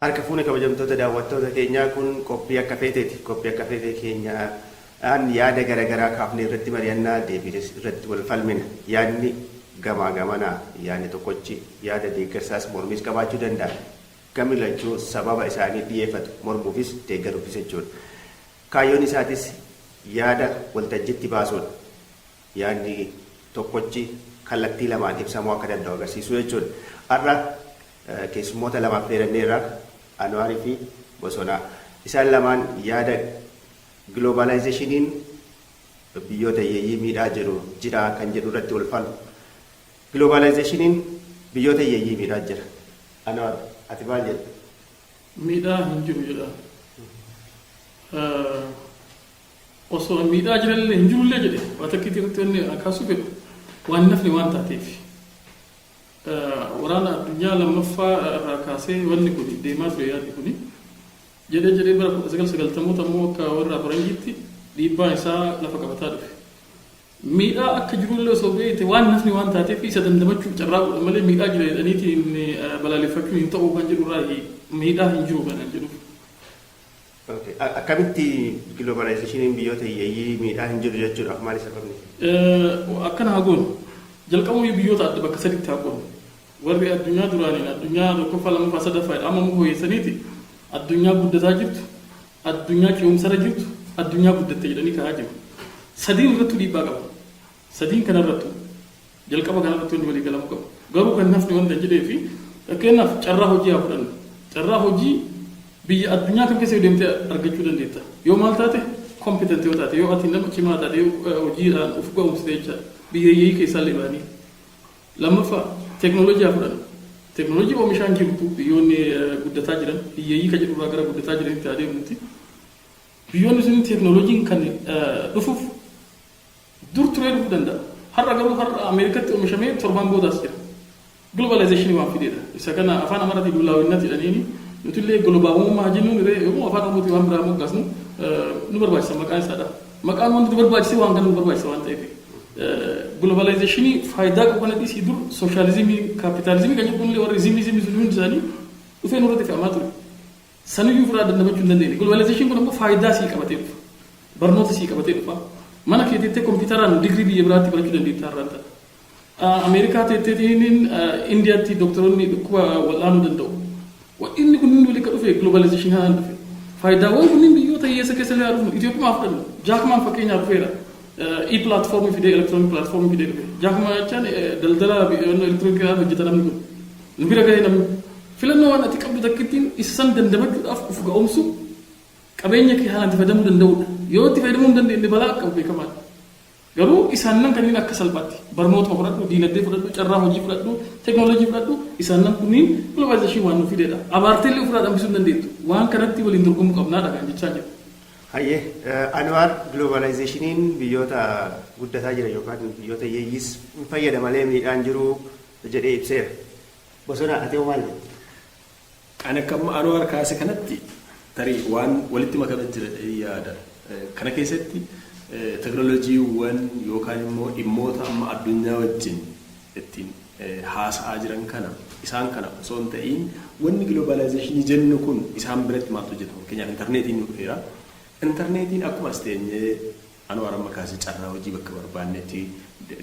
Harka fuune kabajamtoota daawwattoota keenyaa kun qophii akka feeteeti. Qophii akka feetee keenyaa yaada garaagaraa kaafnee irratti mari'annaa deebii irratti wal falmina. Yaadni gamaa gamanaa yaadni tokkochi yaada deeggarsaas mormiis qabaachuu danda'a. Gamilachuu sababa isaanii dhiyeeffatu mormuufis deeggaruufis jechuudha. Kaayyoon isaatis yaada waltajjiitti baasuudha. Yaadni tokkochi kallattii lamaan ibsamuu akka danda'u agarsiisuu jechuudha. Har'a keessummoota lamaaf dheeranneerra Anwaarii fi Bosonaa. Isaan lamaan yaada globalizationin biyyoota hiyyeeyyii miidhaa jira kan jedhu irratti wal falmu. Globalizationin biyyoota hiyyeeyyii miidhaa jira. Anwaar ati maal jedha? Miidhaa hin jiru jedha. Osoo miidhaa jirallee hin jirullee jedhe waa takkiitti irratti wanni kaasuu fedhu waan nafni waan taateef. Waraana addunyaa lammaffaa irraa kaasee wanni kun deemaa ture yaadni kun jedhee bara 1990 ammoo akka warra faranjiitti dhiibbaan isaa lafa qabataa dhufe. Miidhaa akka jirullee osoo beekte waan nafni waan taateef isa dandamachuuf carraa godha malee miidhaa jira jedhaniitiin balaaleffachuun hin ta'uu kan jedhu irraa miidhaa hin jiru kan jedhu. Akkamitti globalizationin biyyoota hiyyeeyyii miidhaa hin jiru jechuudha maali sababni? Akkana haa goonu. Jalqabuu biyyoota adda bakka sadiitti haa qoodnu. Warri addunyaa duraaniin addunyaa tokkoffaa lammaffaa sadaffaa amma immoo hooyyessaniiti addunyaa guddataa jirtu, addunyaa ce'umsarra jirtu, addunyaa guddatte jedhanii kaa'aa jiru. Sadiin irrattu dhiibbaa qaba. Sadiin kanarrattu jalqaba kanarrattu wanti walii galamuu qabu. Garuu kan nafni wanta jedhee fi fakkeenyaaf carraa hojii haa fudhannu. Carraa hojii biyya addunyaa kam keessa deemtee argachuu dandeetta. Yoo maal taate kompiitantii yoo taate yoo ati nama cimaa taate yoo hojiidhaan of ga'umsite jechaadha. Biyya hiyyeeyyii keessaa illee ba'anii. Lammaffaa teeknooloojii haa fudhannu. Teeknooloojii oomishaan jirtu biyyoonni guddataa jiran hiyyeeyyii kan jedhurraa gara guddataa jiranitti adeemutti biyyoonni sun teeknooloojiin kan dhufuuf dur turee dhufuu danda'a. Har'a garuu har'a Ameerikatti oomishamee torbaan boodaas jira. Globalizationii waan fideedha. Isa kana afaan Amaaraatiin duulaawwinnatti jedhaniini nuti illee globaalummaa jennuun yommuu afaan Oromootiin waan biraa moggaasnu nu barbaachisa maqaan isaadha. Maqaan wanti nu barbaachise waan kana nu barbaachisa waan ta'eef. Globalizationii faayidaa qabu kana dhiisii dur sooshaalizimii kaapitaalizimii kan jedhu illee warri zimii sun hundi isaanii dhufee nurratti fe'amaa ture. Saniyyuu furaa dandamachuu hin dandeenye. Globalizationii kun ammoo faayidaa sii qabatee dhufa. Barnoota sii qabatee dhufa. Mana kee teettee kompiitaraan digirii biyya biraatti barachuu dandeetta har'aan ta'a. Ameerikaa teetteetiin Indiyaatti doktoroonni dhukkuba wal'aanuu danda'u. Inni kun hundi waliin dhufe globalizationii haan dhufe. Faayidaawwan kunniin biyyoota hiyyeessa keessa illee dhufu. Itoophiyaa fudhannu. Jaakumaan fakkeenyaaf dhufeera. E-platformii fidee elektiroonik platformii fidee dhufe. Jaakuma jechaan daldala elektiroonikii hojjetan namni kun. Nu bira gahee namni filannoo waan ati qabdu takkittiin isa san dandamachuudhaaf of ga'umsu qabeenya kee haalaan itti fayyadamuu danda'udha. Yoo itti fayyadamuu hin dandeenye balaa qabu beekamaadha. Garuu isaan nan kanneen akka salphaatti barnoota fudhadhu, diinagdee fudhadhu, carraa hojii fudhadhu, teeknooloojii fudhadhu isaan nan kunniin globalizaashinii waan nu fideedha. Abaarteellee ofirraa dhambisuu hin dandeettu. Waan kanatti waliin dorgomuu qabnaadha kan jechaa jiru. Hayyee Anwaar globalizationin biyyoota guddataa jira yookaan biyyoota hiyyeeyyiis hin fayyada malee miidhaan jiru jedhee ibseera. Bosonaa ati maal jedhu? Ani akka Anwaar kaase kanatti tarii waan walitti makame jira yaada. Kana keessatti teeknooloojiiwwan yookaan immoo dhimmoota amma addunyaa wajjin ittiin haasa'aa jiran kana isaan kana osoo hin ta'iin wanni globalizationii jennu kun isaan biratti maaltu hojjetamu? Fakkeenyaaf intarneetiin nu dhufeera. Intarneetiin akkuma as teenyee Anwaar amma kaasee carraa hojii bakka barbaannetti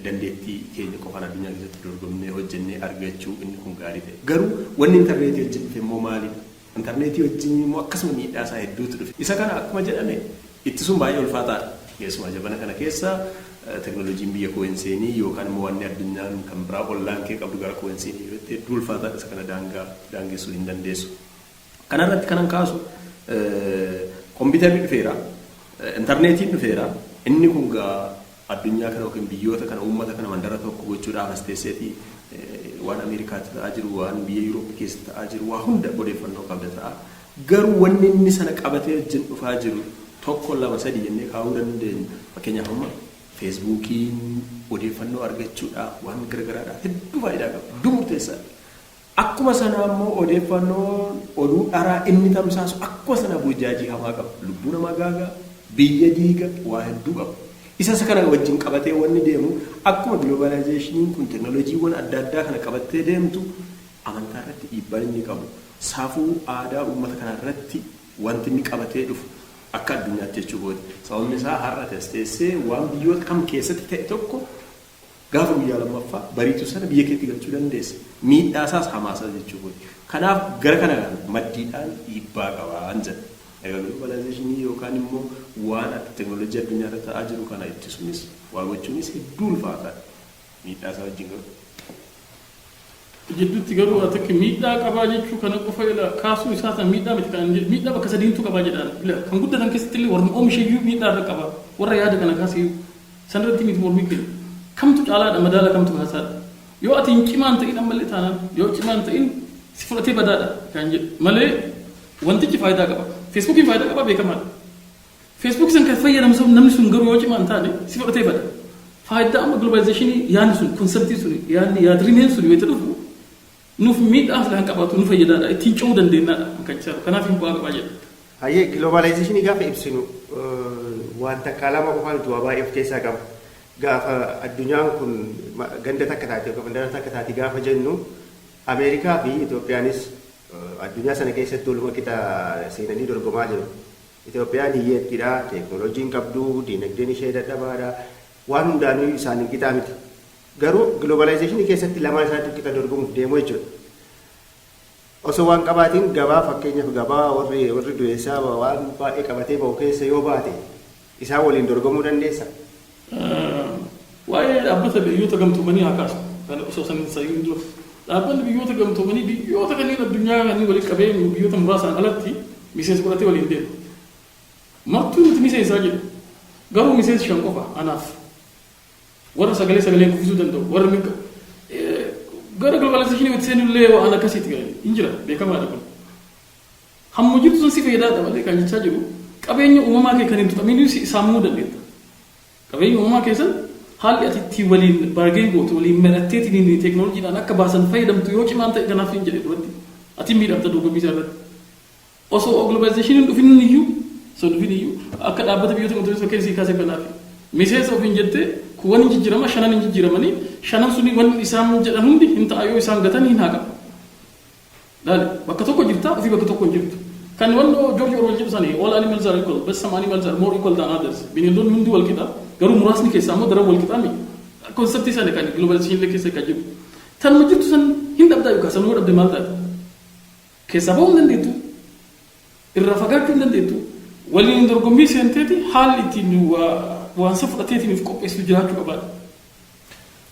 dandeettii keenya qofaan addunyaa keessatti dorgomnee hojjennee argachuu inni kun gaarii ta'e. Garuu wanni intarneetii wajjin dhufe immoo maalidha? Intarneetii wajjin immoo akkasuma miidhaasaa hedduutu dhufe. Isa kana akkuma jedhame ittisuun baay'ee ulfaataadha. Keessumaa jabana kana keessa teeknooloojiin biyya koo hin seenii yookaan immoo wanni addunyaan kan biraa ollaan kee qabdu gara koo hin seenii irratti hedduu ulfaataadha. Isa kana daangessuu hin dandeessu. Kanarratti kanan kaasu kompiitarri dhufeera, intarneetiin dhufeera, inni kun addunyaa kana yookiin biyyoota kana uummata kana mandara tokko gochuudhaaf as teesseetii waan Ameerikaatti ta'aa jiru, waan biyya Yurooppii keessa ta'aa jiru, waa hunda odeeffannoo qabda ta'a. Garuu wanni inni sana qabatee wajjin dhufaa jiru tokko lama sadii jennee kaa'uu dandeenya. Fakkeenyaaf amma feesbuukiin odeeffannoo argachuudhaaf waan garagaraadhaaf hedduu faayidaa qaba. Hedduu murteessaadha. Akkuma sana immoo odeeffannoo oduu dharaa inni tamsaasu akkuma sana burjaajii hamaa qaba. Lubbuu namaa gaagaa, biyya diiga waa hedduu qaba. Isa kana wajjin qabatee wanni deemu akkuma globalizationin kun teeknooloojiiwwan adda addaa kana qabattee deemtu amantaa irratti dhiibbaa inni qabu safuu aadaa uummata kana irratti wanti inni qabatee dhufu akka addunyaatti jechuudha. Sababni isaa har'a teessee waan biyyoota kam keessatti ta'e tokko gaafa guyyaa lammaffaa bariitu sana biyya keetti galchuu dandeessa. Miidhaasaas hamaasaa jechuudha. Kanaaf gara kana maddiidhaan dhiibbaa qabaan jedha. Egaa globalizationii yookaan immoo waan teknooloojii addunyaa irra ta'aa jiru kana ittisuunis waa gochuunis hedduu ulfaataadha. Miidhaasaa wajjin gahu. Jidduutti garuu haa takki miidhaa qabaa jechuu kana qofa kaasuu isaa sana miidhaa miti kan miidhaa bakka sadiintu qabaa jedhaan kan guddatan keessatti illee warra oomishayyuu miidhaa irra qaba warra yaada kana kaasee sanarratti miti mormii kennu kamtu caalaadha madaala kamtu haasaadha yoo ati hin cimaan ta'in ammallee taanaan yoo cimaan ta'in si fudhatee badaadha kan jedhu malee wantichi faayidaa qaba feesbuukiin faayidaa qaba beekamaadha feesbuuk san kan fayyadamu namni sun garuu yoo cimaan taane si fudhatee bada faayidaa amma globalizationii yaadni sun konseptii sun yaadrimeen sun yoo ta'u nuuf miidhaas kan qabaatu nu fayyadaadha ittiin ce'uu dandeenyaadha kan jiru kanaaf hin bu'aa qabaa jedha. Hayyee globalizationii gaafa ibsinu wanta kalama qofaan du'a baay'ee of keessaa qaba. Gaafa addunyaan kun ganda takka taate yookaan mandara takka taate gaafa jennu Ameerikaa fi Itoophiyaanis addunyaa sana keessatti walumaa qixa seenanii dorgomaa jiru. Itoophiyaan hiyyeettiidha, teeknooloojiin qabdu, diinagdeen ishee dadhabaadha, waan hundaanuu isaaniin qixaa miti. Garuu globalizationii keessatti lamaan isaatti qixa dorgomuuf deemu jechuudha. Osoo waan qabaatiin gabaa fakkeenyaaf gabaa warri dureessaa waan baay'ee qabatee bahu keessa yoo baate isaan waliin dorgomuu dandeessa. Waa'ee dhaabbata biyyoota gamtoomanii haa kaasu kan osoo saniin sayyuu dura. Dhaabbanni biyyoota gamtoomanii biyyoota kanneen addunyaa kanneen waliin qabee biyyoota muraasaan alatti miseensa godhatee waliin deema. Martuu nuti miseensaa jedhu garuu miseensi shan qofa anaaf. Warra sagalee kuffisuu danda'u warra minqa gara globalizationii wati seenullee waan akkasiitti galan injira beekamaadha kun hamma jirtu sun si fayyadaadha malee kan jechaa jiru qabeenya uumamaa kee kan hin tuqamin saamuu dandeetta qabeenya uumamaa keessan haalli ati itti waliin baargeen gootu waliin maratteetiin teeknooloojiidhaan akka baasan fayyadamtu yoo cimaan ta'e kanaaf hin jedhe duratti ati miidhamta dorgommii isaa irratti osoo globalizationii dhufin iyyuu akka dhaabbata biyyoota gamtoomanii keessi kaasee kanaaf miseensa ofiin jettee kuwwan hin jijjiirama shanan hin jijjiiramanii shanan suni wanni isaan jedhan hundi hin ta'a yoo isaan gatan hin haqa laale bakka tokko jirta ofii bakka tokko hin jirtu kan wannoo George Orwell jedhu sanii all animals are equal but some animals are more equal than others bineeldonni hundi wal qixa garuu muraasni keessaa immoo daran wal qixaami konseptii sana kan globalizationii illee keessa kan jiru tanuma jirtu san hin dhabdaa yookaan sanuma dhabde maal taate keessaa bahuu hin dandeettu irraa fagaachuu hin dandeettu waliin dorgommii seenteeti haalli ittiin waan sa fudhateetiniif qopheessu jiraachuu qabaadha.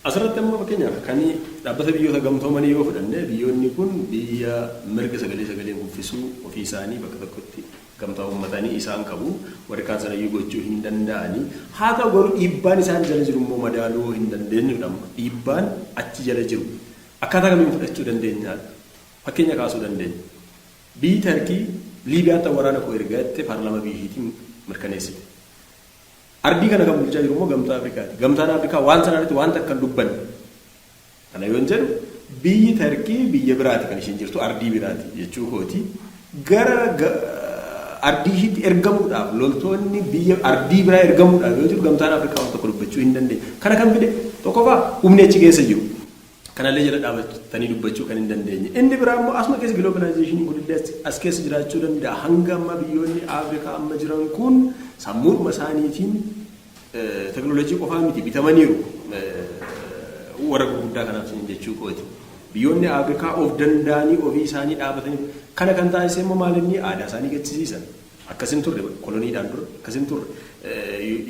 Asirratti ammoo fakkeenyaaf kan dhaabbata biyyoota gamtoomanii yoo fudhanne biyyoonni kun biyya mirga sagalee kuffisuu ofii isaanii bakka tokkotti gamtaa uummatanii isaan qabu warri kaan sanayyuu gochuu hin danda'anii haa ta'u garuu dhiibbaan isaan jala jiru immoo madaaluu hin dandeenyudha dhiibbaan achi jala jiru akkaataa kamiin fudhachuu dandeenyaadha fakkeenya kaasuu dandeenya biyyi Tarkii Liibiyaatti waraana koo ergaatti paarlaamaa biyyattiin mirkaneessite. Ardii kana kan bulchaa jiru immoo gamtaa Afrikaati. Gamtaan Afrikaa waan sanarratti waan takkan dubbanne. Kana yoon jedhu biyyi Tarkii biyya biraati kan isheen jirtu ardii biraati jechuu kooti. Gara ardii ishiitti ergamuudhaaf loltoonni biyya ardii biraa ergamuudhaaf yoo jiru gamtaan Afrikaa waan tokko dubbachuu hin dandeenye. Kana kan fide tokkoffaa humni achi keessa jiru. Kanallee jala dhaabatanii dubbachuu kan hin dandeenye. Inni biraa immoo asuma keessa globalizationii guddaa as keessa jiraachuu danda'a. Hanga amma biyyoonni Afrikaa amma jiran kun sammuudhuma isaaniitiin teknooloojii qofaa miti bitamaniiru warra gurguddaa kanaaf sin jechuu kooti. Biyyoonni Afrikaa of danda'anii ofii isaanii dhaabatanii kana kan taasise immoo maalinni aadaa isaanii gaddisiisan. Akkasin turre koloniidhaan dura akkasin turre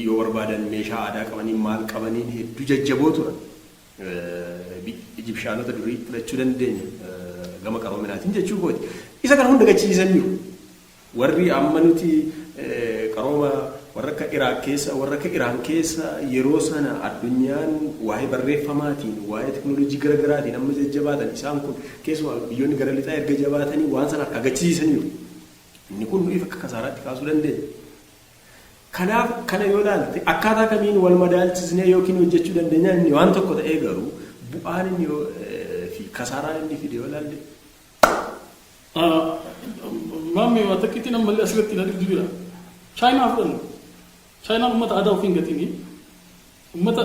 yoo barbaadan meeshaa aadaa qabanii maal qabanii hedduu jajjaboo turan. Ijibshaanota durii fudhachuu dandeenya gama qaroominaatiin jechuu kooti. Isa kana hunda gaddisiisaniiru. Warri amma nuti qarooma warra akka Iraaq keessa warra akka Iraan keessa yeroo sana addunyaan waa'ee barreeffamaatiin waa'ee teknooloojii garaagaraatiin amma jajjabaatan isaan kun keessumaa biyyoonni gara lixaa erga jabaatanii waan sana akka gaddisiisaniiru. Inni kun nuyi akka kasaaraatti kaasuu dandeenya. Kanaaf kana yoo ilaalte akkaataa kamiin wal madaalchisnee yookiin hojjechuu dandeenya inni waan tokko ta'ee garuu bu'aan inni fi kasaaraan inni fide yoo ilaalle. Maamii waa takkiitti nammallee asirratti na dhibdu jira. Chaayinaa fudhannu. Chaayinaan uummata aadaa ofii hin gatiin uummata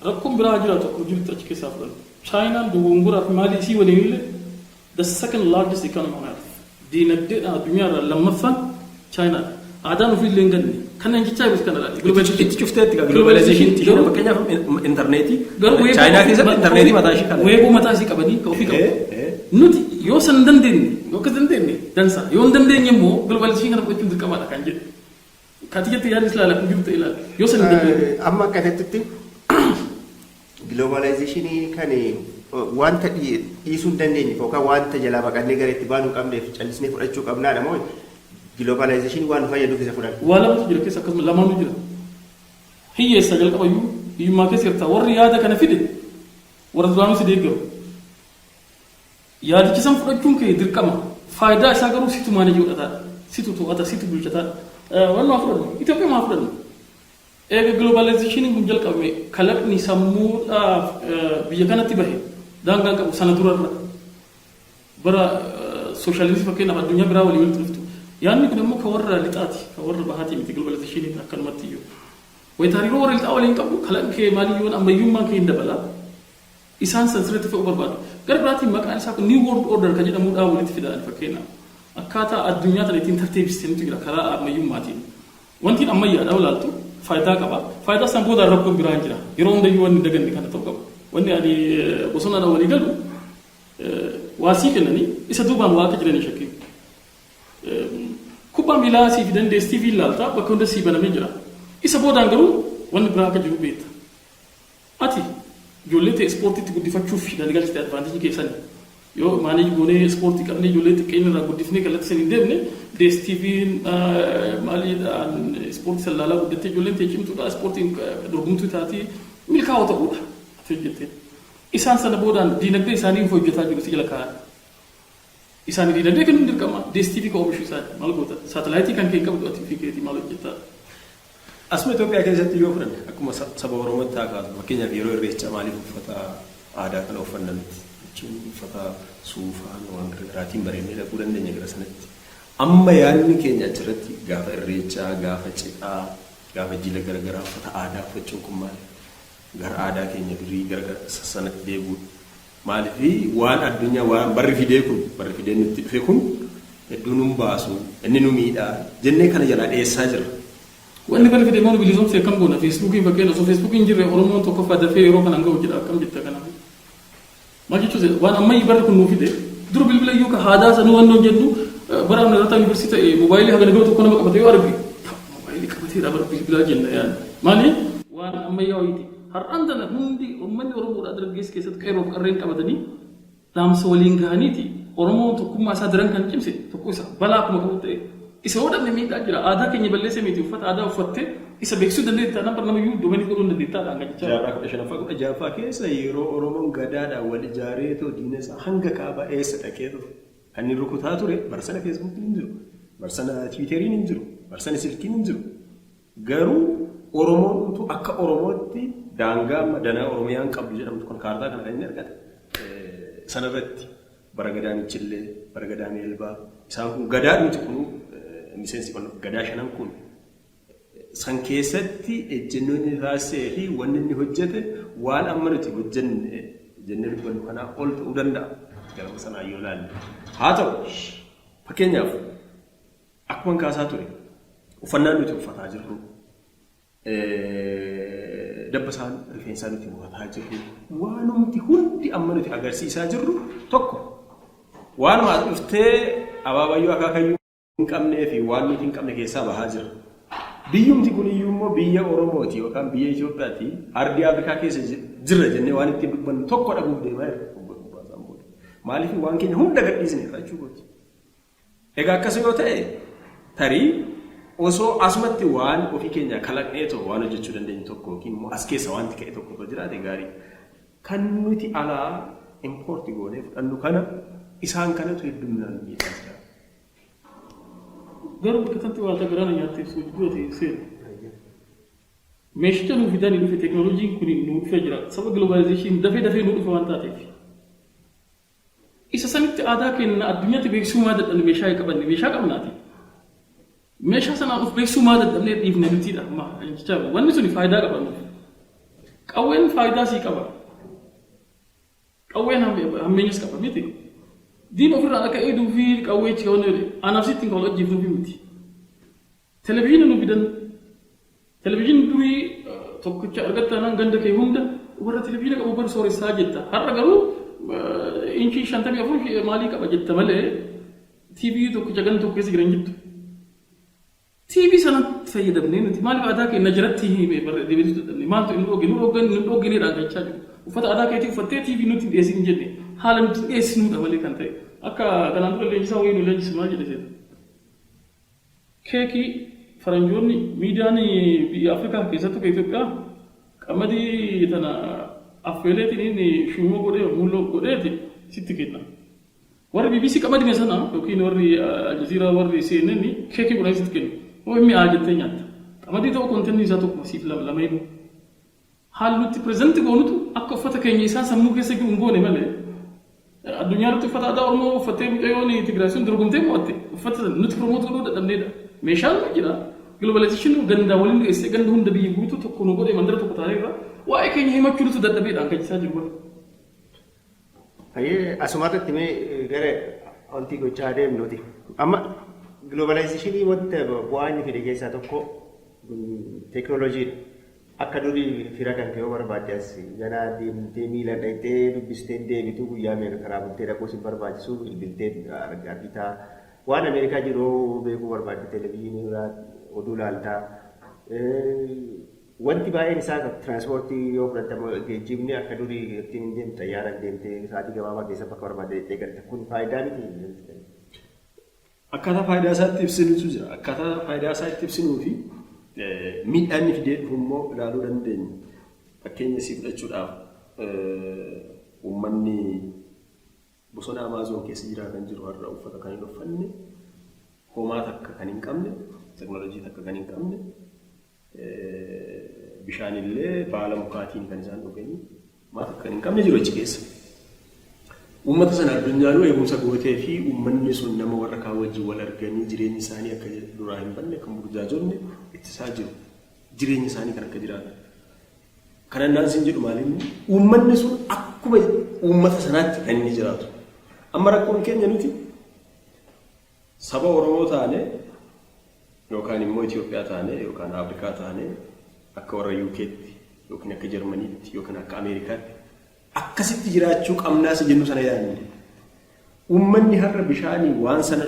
rakkoon biraa jira tokko jirtu achi keessaa fudhannu. Chaayinaan dogongora fi maalii isii waliin illee the second largest economy on earth. diinagdee addunyaa lammaffaan chaayinaa aadaan ofii illee hin ganne kan jechaa jiru kana laali itti cufteetti globalization fakkeenyaaf intarneetii chaayinaa keessatti intarneetii mataa ishee kana weeboo mataa ishee qabanii ka ofii qabu nuti yoo san dandeenye yoo akka dandeenye dansa yoo hin dandeenye immoo globalization kana fudhachuun dirqamaadha kan jedhu kaatiyyatti yaadni ilaala kun jiru ta'e ilaala yoo san dandeenye amma akkasitti globalization kan wanta dhiisuu hin dandeenye yookaan wanta jalaa baqannee gara itti baanuu qabneef callisnee fudhachuu qabnaadha moo globalization waan fayyadu keessa fudhatu. Waa lamatu jira keessa akkasuma lamaanuu jira. Hiyyeessa jalqabayyuu hiyyummaa keessa jirta warri yaada kana fide warra duraanuu si deeggaru. Yaadichi san fudhachuun kee dirqama faayidaa isaa garuu situ maaneejii godhataadha. Situ to'ata situ bulchataadha. Walmaa fudhannu Itoophiyaa maa fudhannu. Eega globalization kun jalqabame kalaqni sammuudhaaf biyya kanatti bahe daangaan qabu sana durarra bara sooshaalizimii fakkeenyaaf addunyaa biraa walii walitti dhuftu. Yaanni kun immoo ka warra lixaati ka warra bahaatii miti globalization akkanumatti iyyuu wayitaariiroo warra lixaa waliin qabu kalaqni maaliyyoon ammayyummaan kee hin dabala isaan sansirratti fe'uu barbaadu gara biraatiin maqaan isaa kun new world order kan jedhamuudhaan walitti fidan fakkeenyaaf akkaataa addunyaa tana ittiin tartiibsitee nuti jira karaa ammayyummaatiin wantiin ammayyaadhaa olaaltu faayidaa qaba faayidaa san booda rakkoon biraan jira yeroo hundayyuu wanni daganne kana ta'uu qaba wanni ani bosonaadhaan walii galu waasii kennanii isa duubaan waaqa jiranii shakkii kubbaa miilaa siif dandeestii fi ilaaltaa bakka hunda sii banamee jira. Isa boodaan garuu wanni biraa akka jiru beekta. Ati ijoollee ta'e ispoortiitti guddifachuuf galgalchite advaanteejii keessanii yoo maaneeji goonee ispoortii qabnee ijoollee xiqqeenya irraa guddifnee kallattii sanii deemne deestiiviin maaliidhaan ispoortii sallaalaa guddattee ijoolleen ta'e cimtuudha ispoortiin dorgomtuu taatii milkaa'oo ta'uudha. Ati hojjettee. Isaan sana boodaan diinagdee isaanii hojjetaa jiru si jala kaa'an. Isaan diinagdee kennuun dirqama deestiivii ka oomishuu isaanii maal goota saatalaayitii kan kee qabdu ati fi keetii maal hojjettaa. Asuma Itoophiyaa keessatti yoo fudhanne akkuma saba Oromootti haa kaatu fakkeenyaaf yeroo irreechaa maaliif uffata aadaa kana uffannanitti jechuun uffata suufaan waan garaagaraatiin bareednee dhaquu dandeenya gara sanatti. Amma yaadni keenya achirratti gaafa irreechaa gaafa cidhaa gaafa jila garaagaraa uffata aadaa uffachuun kun maali? Gara aadaa keenya durii gara sanatti deebi'uudha. Maalifi waan addunyaa waan barri fidee nutti dhufe kun hedduu nu baasu inni nu miidhaa jennee kana jalaa dhiyeessaa jira. Wanni barri fidee maal bilisoomsee akkam goona feesbuukiin fakkeenyaaf osoo feesbuukiin jirre Oromoon tokkoffaa dafee yeroo kana hanga hojjedha akkam jetta kanaaf. Maal jechuun waan ammayyi barri kun nuu fide dura bilbila iyyuu ka aadaa sanuu waan jennu bara amna irratti yuunivarsiitii ta'e moobaayilii haga nagoo tokko nama qabate yoo arge moobaayilii qabateedha bara bilbilaa jenna yaadne maali waan ammayyaa wayiiti. Har'aan tana hundi uummanni Oromoodhaa dargaggeessa keessatti qeerroof qarreen qabatanii dhaamsa waliin gahaniiti Oromoon tokkummaa isaa daran kan cimse tokko isa balaa akkuma qabu ta'e isa hodhamne miidhaa jira aadaa keenya balleessee miti uffata aadaa uffattee isa beeksisuu dandeettaa nama namayyuu doomanii godhuu dandeettaa dhaan gajjaa. Jaarraa 15 keessa yeroo Oromoon gadaadhaan wal ijaaree too diina isaa hanga kaabaa eessa dhaqee ture kan inni rukutaa ture barsana feesbuukiin hin jiru barsana tiwiiteriin hin jiru barsana silkiin hin jiru garuu Oromoon akka Oromootti daangaa madanaa Oromiyaan qabdu jedhamtu kun kaartaa kana kan inni argate sanarratti bara gadaanichillee bara gadaan elbaa isaan kun gadaa nuti kun miseensi kun gadaa shanan kun san keessatti ejjennoonni taasisee fi wanni inni hojjete waan amma nuti hojjenne jennee dubbannu kanaa ol ta'uu danda'a garuu sanaa yoo ilaalle haa ta'u fakkeenyaaf akkuma kaasaa ture uffannaan nuti uffataa jirru dabbasaan rifeensaa nuti uffataa jirru waanumti hundi amma nuti agarsiisaa jirru tokko waanuma dhuftee abaabayyuu akaakayyuu hin qabnee fi waan nuti hin qabne keessaa bahaa jira. Biyyumti kun iyyuu immoo biyya Oromooti yookaan biyya Itoophiyaati ardii Afrikaa keessa jirra jennee waan ittiin dubbannu tokko dhabuuf deemaa jirra. Maaliif waan keenya hunda gadhiisne jechuu kooti. Egaa akkas yoo ta'e tarii osoo asumatti waan ofii keenya kalaqneetoo waan hojjechuu dandeenyu tokko yookiin immoo as keessa wanti ka'e tokko jiraate gaarii kan nuti alaa impoorti goonee fudhannu kana isaan kanatu hedduminaan miidhaa jira. Garuu bakka kanatti wanta garaana nyaatteef soojjuu ta'e seera. Meeshaa nuuf fidanii dhufe teekinooloojiin kun nu dhufee jira. Saba globalizeeshin dafee nu dhufe waan taateef. Isa sanitti aadaa keenya addunyaatti beeksisuu maa dadhabne meeshaa qabanne meeshaa qabnaati. Meeshaa sanaan of beeksisuu maa dadhabnee dhiifne nutiidha. Wanni suni faayidaa qaba nuuf. Qawween faayidaa sii qaba. Qawween hammeenyas qaba miti. diin ofirraa akka eeduu fi qawweechi yoo nere anaaf sitti kan hojjeefnu fi miti. Televiziyoona nu fidan televiziyoon durii tokkicha argattanaan ganda kee hunda warra televiziyoona qabu bar sooressaa jetta. Har'a garuu inchii 54 maalii qaba jetta malee TV tokkicha ganda tokko keessa jiran jettu. TV sanatti fayyadamnee nuti maaliif aadaa keenya jiratti deebiitu dadhabne maaltu inni dhoogineedhaan jechaa jiru. Uffata aadaa keetii uffattee TV nuti dhiyeessin hin jenne haala nuti dhiyeessinuudha malee kan ta'e akka kanaan dura leenjisaa wayii nu leenjisu maal jedhe seeta. Keekii faranjoonni miidiyaan biyya Afrikaa keessattuu Itoophiyaa qamadii tana affeeleetiin inni shumoo godhee mulloo godheeti sitti kenna. Warri BBC qamadii sana yookiin warri Aljazeera warri CNN keekii godhanii sitti kennu. Oo inni jettee nyaata. Qamadii ta'uu konteenii isaa tokko siif lama hidhu. Haallutti pireezanti goonutu akka uffata keenya isaa sammuu keessa hin goone malee addunyaa irratti uffata aadaa Oromoo uffattee mucayyoon Tigraayisuun dorgomtee mo'atte uffata nuti promoot godhuu dadhabneedha. Meeshaan jira. Globalization ganda waliin dhiyeessee ganda hunda biyya guutuu tokko nu godhee mandara tokko taa'eerra waa'ee keenya himachuu nuti dadhabeedhaan kan jisaa jiru. Asumarratti mee gara wanti gochaa deemnuti. Amma globalization wanta bu'aa inni fide keessaa tokko teekinooloojiidha. Akka durii fira kan ta'e barbaaddas ganaa deemtee miila dhaqxee dubbistee deebituu guyyaa meeqa karaa bultee dhaquu si barbaachisu bilbiltee argitaa waan Ameerikaa jiru beekuu barbaadde televiziyoonii irraa oduu laaltaa. Wanti baay'een isaa tiraanspoortii yoo fudhatamu geejjibni akka durii ittiin hin deemtu xayyaaraan deemtee sa'aatii gabaabaa keessa bakka barbaadde jettee galte kun faayidaa miti. Akkaataa faayidaa isaatti ibsinutu jira. Akkaataa faayidaa isaa itti ibsinuu fi miidhaan inni fidee dhufu immoo ilaaluu dandeenya. Fakkeenya isii fudhachuudhaaf uummanni bosona Amaazoon keessa jiraatan jiru har'a uffata kan hin uffanne, homaa takka kan hin qabne, teekinooloojii takka kan hin qabne, bishaanillee baala mukaatiin kan isaan dhuganii maa takka kan hin qabne jiru achi keessa. Uummata sana addunyaan eegumsa gootee fi uummanni sun nama warra kaan wajjin wal arganii jireenyi isaanii akka duraa hin banne kan burjaajonni ittisaa jiru. Jireenyi isaanii kan akka jiraatan. Kana naan sin jedhu maalinni uummanni sun akkuma uummata sanaatti kan inni jiraatu. Amma rakkoon keenya nuti saba Oromoo taane yookaan immoo Itoophiyaa taane yookaan Afrikaa taane akka warra UK'tti yookiin akka Jarmaniitti yookaan akka Ameerikaatti akkasitti jiraachuu qabnaas jennu sana yaadne. Uummanni har'a bishaanii waan sana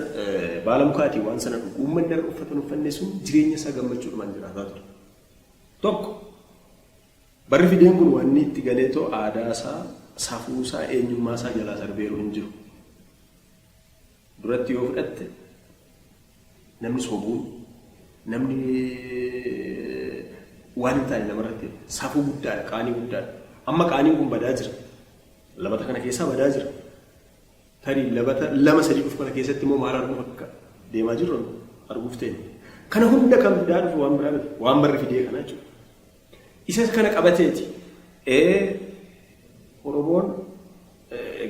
baala mukaatii waan sana dhugu uummanni har'a uffatan uffanne sun jireenya isaa gammachuudhaan jiraataa ture. Tokko barri fideen kun waan inni itti galeetoo aadaa isaa safuu isaa eenyummaa isaa jalaa sarbeeru hin jiru. Duratti yoo fudhatte namni sobuun namni waan hin taane namarratti safuu guddaadha qaanii guddaadha. Amma qaaniin kun badaa jira. Labata kana keessaa badaa jira. Tarii labata lama sadii dhufu kana keessatti immoo maal arguuf akka deemaa jirru arguuf ta'e. Kana hunda kan fidaa dhufu waan biraa miti. Waan barri fidee kana jechuudha. Isa kana qabateeti. Oromoon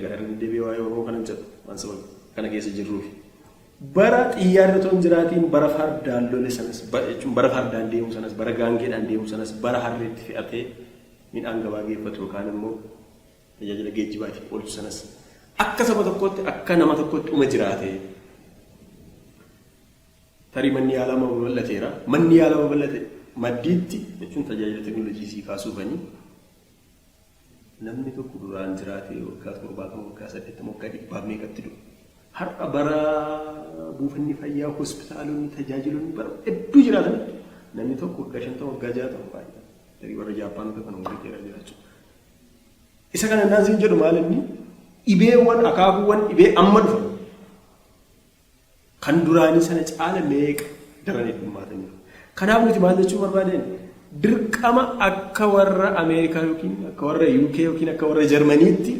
gara deebi'ee waa'ee Oromoo kana jedhu waan sababa kana keessa jirruufi. Bara xiyyaarri otoo hin jiraatiin bara fardaan lole sanas jechuun bara fardaan deemu sanas bara gaangeedhaan deemu sanas bara harreetti fe'atee midhaan gabaa geeffatu yookaan immoo tajaajila geejjibaatiif oolchu sanas akka saba tokkotti akka nama tokkotti uma jiraate tarii manni yaalaa babal'ateera. Manni yaalaa babal'ate maddiitti jechuun tajaajila teekinooloojii sii kaasuufanii namni tokko duraan jiraate waggaa 70 waggaa 80 waggaa 100 meeqatti du'u. Har'a bara buufanni fayyaa hospitaalonni tajaajilonni bara hedduu jiraatan namni tokko waggaa 50 waggaa 60 baay'ee. Dari warra Jaapaanota kan walitti jira jiraachuu. Isa kana naan siin jedhu maal inni dhibeewwan akaakuuwwan dhibee amma dhufa. Kan duraanii sana caala meeqa daran heddummaatan jiru. Kanaaf nuti maal jechuu barbaadeen dirqama akka warra Ameerikaa yookiin akka warra UK yookiin akka warra Jarmaniitti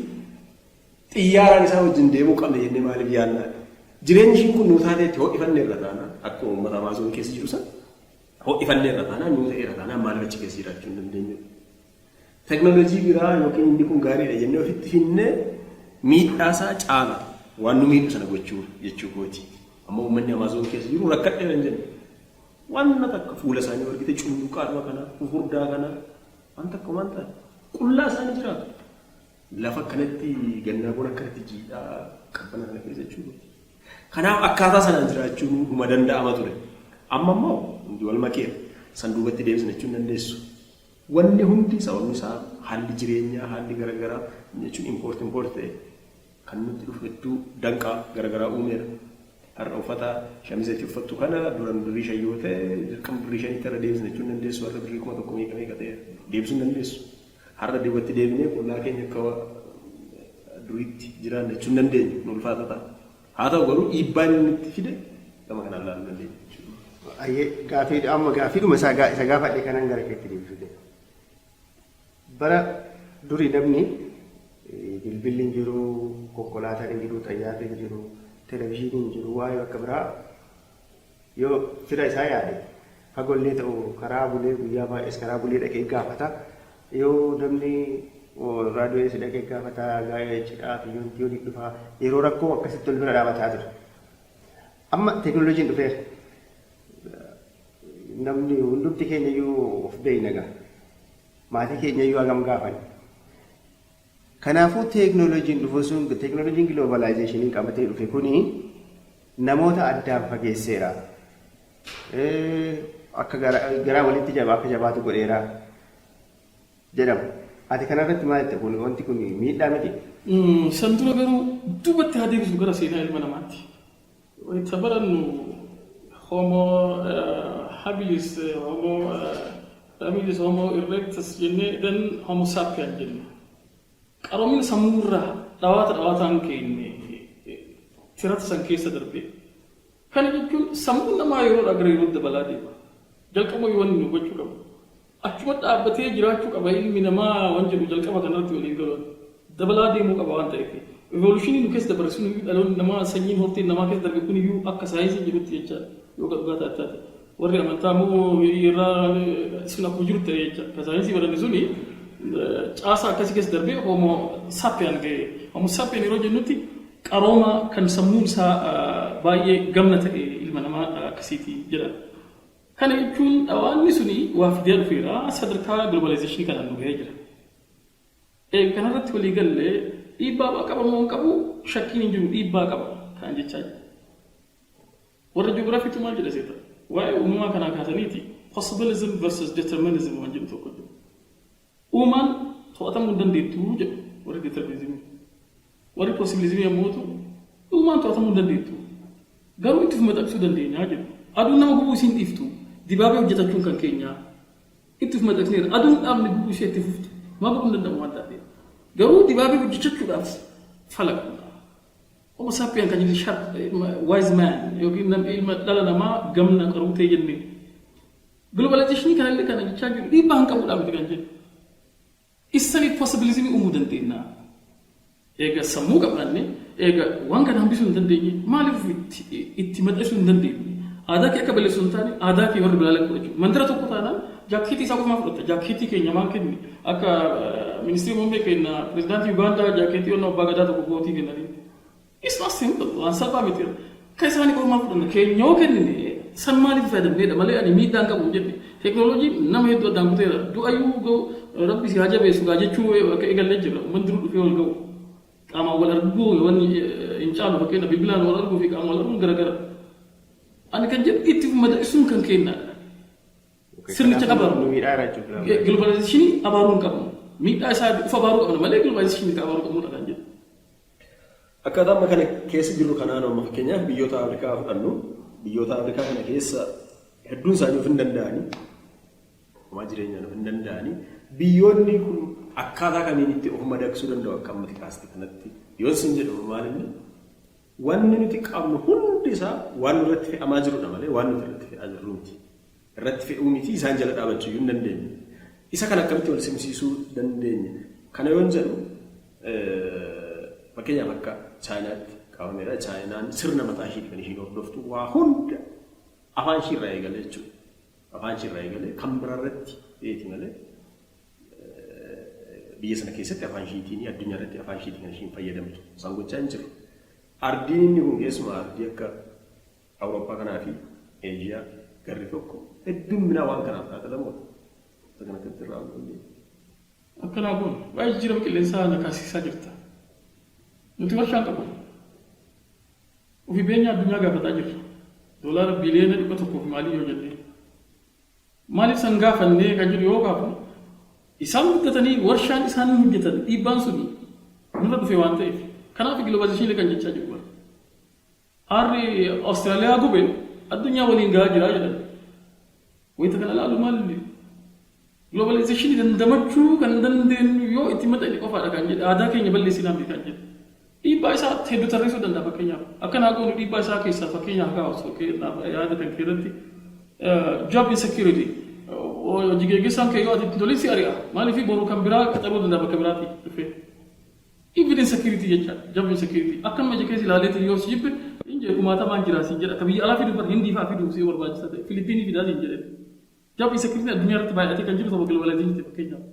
xiyyaaraan isaa wajjin deemuu qabna jennee maaliif yaadnaa? Jireenyi ishiin kun nuu taateetti ho'ifanne irra taana akka uummata Amaazoon keessa jiru sana. Ho'ifanne irra taanaan nuu ta'e irra taanaan maal achi keessa jiraachuu hin dandeenyu. Teekinooloojii biraa yookiin inni kun gaariidha jennee ofitti finnee miidhaasaa caala waan nu miidhu sana gochuu jechuu kooti. Amma uummanni Amaazoon keessa jiru rakkadhee hin jenne. Waan takka fuula isaanii argite culluqaadhuma kana fufurdaa kana waan takka waan ta'a qullaa isaanii jiraatu. lafa kanatti gannaa kun akkanatti jiidhaa qabbana kana keessa jechuudha. Kanaaf akkaataa sanaan jiraachuun dhuma danda'ama ture. Amma immoo hundi wal makeera. San duubatti deebisna jechuun dandeessu. Wanni hundi sababni isaa haalli jireenyaa haalli garaagaraa jechuun impoort ta'e kan nutti dhufu hedduu danqaa garaagaraa uumeera. Har'a uffata shamizeetti uffattu kana duraan birrii shan yoo ta'e dirqama birrii shanitti irra deebisna jechuun dandeessu. Har'a birrii 1,000 meeqa ta'e deebisuu dandeessu. Har'a duubatti deebinee qullaa keenya akka duriitti jiraan jechuun dandeenya nu ulfaata ta'a. Haa ta'u garuu dhiibbaan inni itti fide gama kanaan ilaaluu dandeenya jechuudha. Amma gaafiidhuma isa gaafadhe kanan gara keetti deebisuu ta'e. Bara durii namni bilbilli hin jiru, konkolaataan hin jiru, xayyaarri hin jiru, televezyiiniin hin jiru, waa'ee bakka biraa yoo fira isaa yaade fagollee ta'u karaa bulee guyyaa baay'ees karaa bulee dhaqee gaafata. Yoo namni raadiyoo isa dhaqee gaafata gaa'ee cidhaa fi yoo dhufaa yeroo rakkoo akkasitti ol bira dhaabataa ture. Amma teekinooloojiin dhufeera. Namni hundumti keenya iyyuu of beeyna gaa. Maatii keenya iyyuu hagam gaafani. Kanaafuu teekinooloojiin dhufu sun teekinooloojiin giloobaalaayizeeshinii qabatee dhufe kuni namoota addaan fageesseera. Akka garaa walitti akka jabaatu godheera jedhama. Ati kanarratti maal jette kun wanti kun miidhaa miti? San dura garuu duubatti haa deebisu gara seenaa ilma namaatti. Wayita barannu homo habilis homo erectus jennee dan homo sapien jenne. Qaroomin sammuurraa dhawaataan keenya tirata san keessa darbe. Kana jechuun sammuun namaa yeroo gara yeroo dabalaa deema. Jalqaba yoo wanni nu gochuu qabu. Achuma dhaabbatee jiraachuu qaba ilmi namaa waan jedhu jalqaba kanarratti waliin galuun dabalaa deemuu qaba waan ta'eef. Evoluushinii nu keessa dabarsuun dhaloonni namaa sanyiin horteen namaa keessa darbe kun iyyuu akka saayinsii jedhutti jecha yoo dhugaa taate. Warri amantaa immoo irraa sun akkuma jiru ta'e jecha. Ka saayinsii baranne suni caasaa akkasii keessa darbee homo sapien ga'e. Homo sapien yeroo jennutti qarooma kan sammuun isaa baay'ee gamna ta'e ilma namaa akkasiiti jedha. Kana jechuun dhawaanni suni waa fidee dhufeera sadarkaa globalizeeshinii kanaan nu gahee jira. Kanarratti walii gallee dhiibbaa qaba moo hin qabu shakkiin hin jiru dhiibbaa qaba kan jechaa jira. Warra ji'oogiraafiitu maal jedha seeta? Waa'ee uumamaa kanaa kaasaniiti possibilism versus determinism waan jedhu tokko jiru. Uumaan to'atamuu hin dandeettu jedhu warri determinizimii. Warri possibilismii yommuu ta'u uumaan to'atamuu hin dandeettu. Garuu itti maxxansuu dandeenyaa jedhu. Aduun nama gubuu isiin dhiiftu dibaabee hojjetachuun kan keenyaa itti maxxansneera. Aduun dhaabni gubuu ishee itti fuftu maa godhuu hin danda'amu waan ta'eef. Garuu dibaabee hojjechuudhaaf falaqa. Homo sapien kan jedhu sharp wise man yookiin ilma dhala namaa gamna qaruu ta'e jennee. Globalizeeshinii kanallee kana jechaa jiru dhiibbaa hin qabuudhaan miti kan jedhu. Isanii possibilismii uumuu dandeenya. Eega sammuu qabaanne eega waan kana hambisuu hin dandeenye maaliif itti maxxansuu hin dandeenye? Aadaa kee akka balleessuu hin taane aadaa kee warri bilaalee fudhachuu. Mandara tokko taanaan jaakeetii isaa qofamaa fudhatta. Jaakeetii keenya maan kenni akka ministeera muummee keenya pirezidaantii Ugaandaa jaakeetii onnoo abbaa gadaa tokko gootii kennanii. Isma simple waan salphaa miti. Kan isaanii qofamaa fudhanna keenyoo kennine san maaliif fayyadamneedha malee ani miidhaan qabu hin jenne. Teekinooloojiin nama hedduu addaan kuteera. Du'ayyuu ga'u rabbi si haa jabeessu gaa jechuu akka eegallee jira. Uummanni duruu dhufee wal ga'u. Qaamaan wal arguu wanni hin caalu fakkeenya bilbilaan wal arguu fi qaamaan wal arguun garagara. Ani kan jedhu itti madaqsuun kan kennaadha. Sirnicha abaaru. Globalizeeshinii abaaruu hin qabnu. Miidhaa isaa ufa abaaruu qabna malee globalizeeshinii abaaruu qabnudha kan jedhu. Akkaataa amma kana keessa jirru kanaan amma fakkeenyaaf biyyoota Afrikaa fudhannu biyyoota Afrikaa kana keessa hedduun isaanii of hin danda'anii homaa jireenyaan of hin danda'anii biyyoonni kun akkaataa kamiin itti of madaqsuu danda'u akka ammatti kaasti kanatti yoo isin jedhamu maal inni wanni nuti qabnu hundi isaa waan irratti fe'amaa jirudha malee waan nuti irratti fe'aa jirru miti. Irratti fe'uu miti isaan jala dhaabachuu hin dandeenye. Isa kana akkamitti wal simsiisuu dandeenya? Kana yoon jedhu fakkeenyaaf akka Chaayinaatti qabameera. Chaayinaan sirna mataa ishee kan ishiin hordoftu waa hunda afaan ishee irraa eegale jechuudha. Afaan ishee irraa eegale kan biraarratti dheeti malee biyya sana keessatti afaan isheetiin addunyaa irratti afaan isheetiin kan ishiin fayyadamtu isaan gochaa hin jiru. Ardiin inni kun keessumaa ardii akka Awurooppaa kanaa fi Eeshiyaa garri tokko heddummina waan kanaaf saaxilamuudha. Isa kana kanatti irraa akkanaa kun waa'ee jijjiirama qilleensaa nakaasisaa jirta. Nuti warshaan qabu. Ofii beenya addunyaa gaafataa jirra. Doolaara biliyoona 100 maalii yoo jennee. Maaliif san gaafannee kan jiru yoo gaafu isaan guddatanii warshaan isaanii hojjetan dhiibbaan sun nurra dhufe waan ta'eef. Kanaaf globalizaashinii kan jechaa jiru. Harri Awustiraaliyaa gube addunyaa waliin gahaa jira jedhan. Wayita kana ilaalu maali? Globalizaashinii dandamachuu kan dandeenyu yoo itti maxxanee qofaadha kan jedhe aadaa keenya balleessinaa miti kan jedhe. Dhiibbaa isaa hedduu tarreessuu danda'a fakkeenyaaf. Akkanaa goonu dhiibbaa isaa keessaa fakkeenyaaf haa yaada kan keessatti job insecurity hojii geggeessaan kee yoo ati itti tolinsi ari'a maaliif boruu kan biraa qaxaruu danda'a bakka biraatti dhufee. Even insecurity jecha job insecurity akkanuma jekees ilaaleetiin yoo si jibbe inje kumaatamaan jiraasiin jedha akka biyya alaa fiduu bar hindii fa'aa fiduu si barbaachisa ta'e Filipiinii fidaa siin jedhe. Job insecurity addunyaa irratti baay'atee kan jiru tokko globalizaashinii fakkeenyaaf.